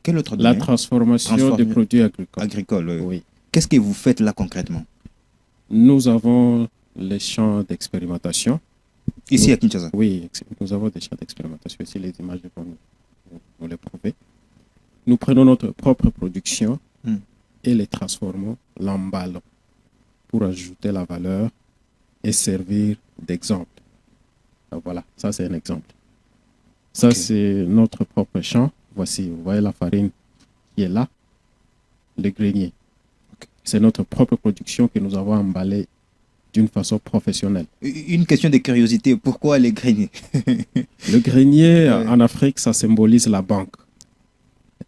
Quel autre La domaine? transformation des produits agricoles. Agricole. Oui. Qu'est-ce que vous faites là concrètement? Nous avons les champs d'expérimentation. Ici Nous, à Kinshasa. oui, nous avons des champs d'expérimentation. Ici, les images vont nous les prouver. Nous prenons notre propre production Hmm. et les transformons, l'emballons pour ajouter la valeur et servir d'exemple. Donc voilà, ça c'est un exemple. Ça Ok. c'est notre propre champ. Voici, vous voyez la farine qui est là, le grenier. Ok. C'est notre propre production que nous avons emballée d'une façon professionnelle. Une question de curiosité, pourquoi les greniers? Le grenier Euh, en Afrique, ça symbolise la banque.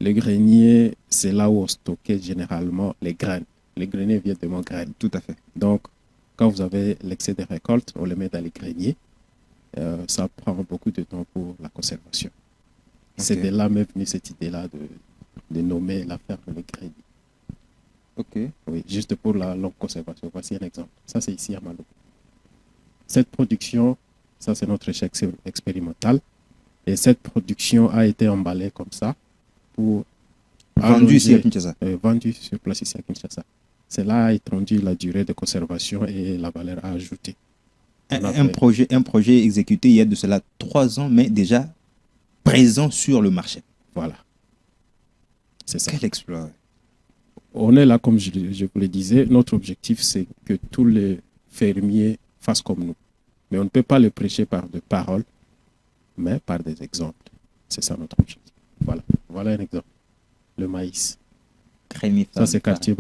Le grenier, c'est là où on stockait généralement les graines. Les greniers viennent de mon graine. Tout à fait. Donc, quand vous avez l'excès de récolte, on le met dans les greniers. Ça prend beaucoup de temps pour la conservation. C'est Ok. de là m'est venue cette idée-là de nommer la ferme les greniers. Ok. Oui, juste pour la longue conservation. Voici un exemple. Ça, c'est ici à Malo. Cette production, ça, c'est notre échec expérimental. Et cette production a été emballée comme ça pour Vendu ici à allonger, Kinshasa. vendue sur place ici à Kinshasa. Cela a étendu la durée de conservation et la valeur ajoutée. On a Un fait, projet, un projet exécuté il y a de cela 3 ans, mais déjà présent sur le marché. voilà, c'est ça. Quel exploit. On est là, comme je vous le disais, notre objectif, c'est que tous les fermiers fassent comme nous. Mais on ne peut pas le prêcher par des paroles, mais par des exemples. C'est ça notre objectif. Voilà, voilà un exemple. Le maïs. Crémy Ça, c'est quartier.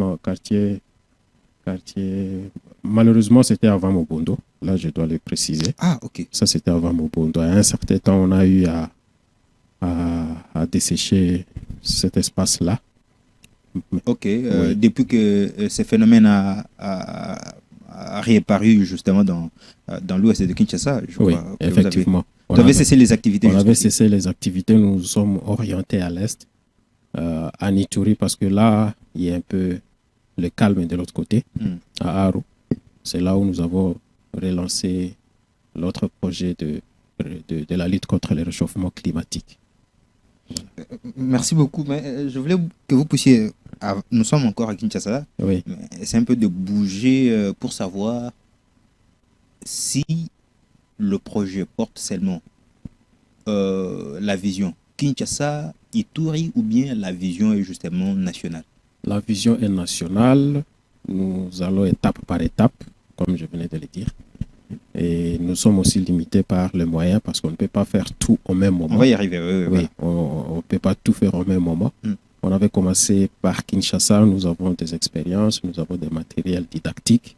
Malheureusement, c'était avant Mobondo. Là, je dois le préciser. Ah, ok. Ça, c'était avant Mobondo. À un certain temps, on a eu à dessécher cet espace-là. Ok. Oui, Depuis que ce phénomène a réapparu justement dans l'ouest de Kinshasa, je oui, crois que effectivement. vous avez cessé les activités On avait jusqu'ici. cessé les activités. Nous nous sommes orientés à l'est, à Nituri, parce que là, il y a un peu le calme de l'autre côté, Hmm. à Aru. C'est là où nous avons relancé l'autre projet de la lutte contre le réchauffement climatique. Merci beaucoup, mais je voulais que vous puissiez. Nous sommes encore à Kinshasa, Oui, mais c'est un peu de bouger pour savoir si le projet porte seulement la vision Kinshasa, Ituri, ou bien la vision est justement nationale. la vision est nationale. Nous allons étape par étape, comme je venais de le dire. Et nous sommes aussi limités par les moyens parce qu'on ne peut pas faire tout au même On moment. va y arriver, oui, oui, Oui, voilà. on ne peut pas tout faire au même moment. Mm. On avait commencé par Kinshasa, nous avons des expériences, nous avons des matériels didactiques,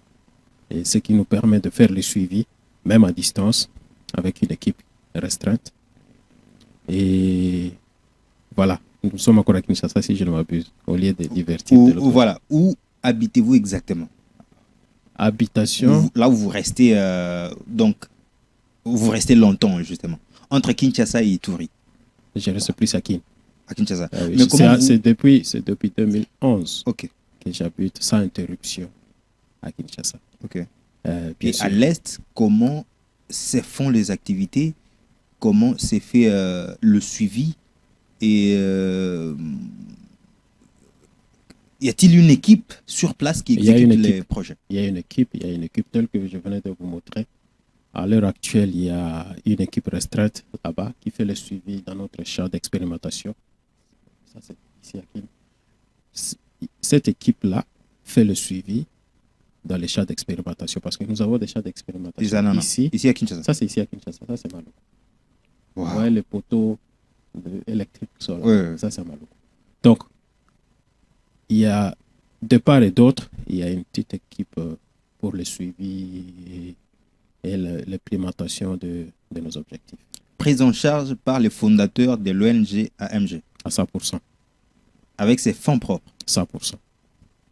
et ce qui nous permet de faire le suivi, même à distance, avec une équipe restreinte. Et voilà, nous sommes encore à Kinshasa, si je ne m'abuse, au lieu de divertir de l'autre côté. Voilà, où habitez-vous exactement? Habitation, Là où vous restez, donc, vous restez longtemps justement, entre Kinshasa et Ituri, je reste plus à Kin. à Kinshasa. Ah oui, Mais comment vous... c'est depuis 2011 Ok, que j'habite sans interruption à Kinshasa. ok. Bien Et à sûr. l'Est, comment se font les activités? Comment s'est fait le suivi? Et y a-t-il une équipe sur place qui Il y a une exécute les équipe. projets? Il y a une équipe telle que je venais de vous montrer. À l'heure actuelle, il y a une équipe restreinte là-bas qui fait le suivi dans notre champ d'expérimentation. Ça, c'est ici à Kin. Cette équipe-là fait le suivi dans les champs d'expérimentation parce que nous avons des champs d'expérimentation Non, non. ici. Ici à Kinshasa. Ça, c'est ici à Kinshasa. Ça, c'est Malou. Vous Wow. voyez les poteaux électriques qui sont là. Ouais. Ça, c'est Malou. Donc, il y a de part et d'autre, il y a une petite équipe pour le suivi et l'implémentation de nos objectifs. Prise en charge par les fondateurs de l'ONG AMG À 100%. avec ses fonds propres. 100%.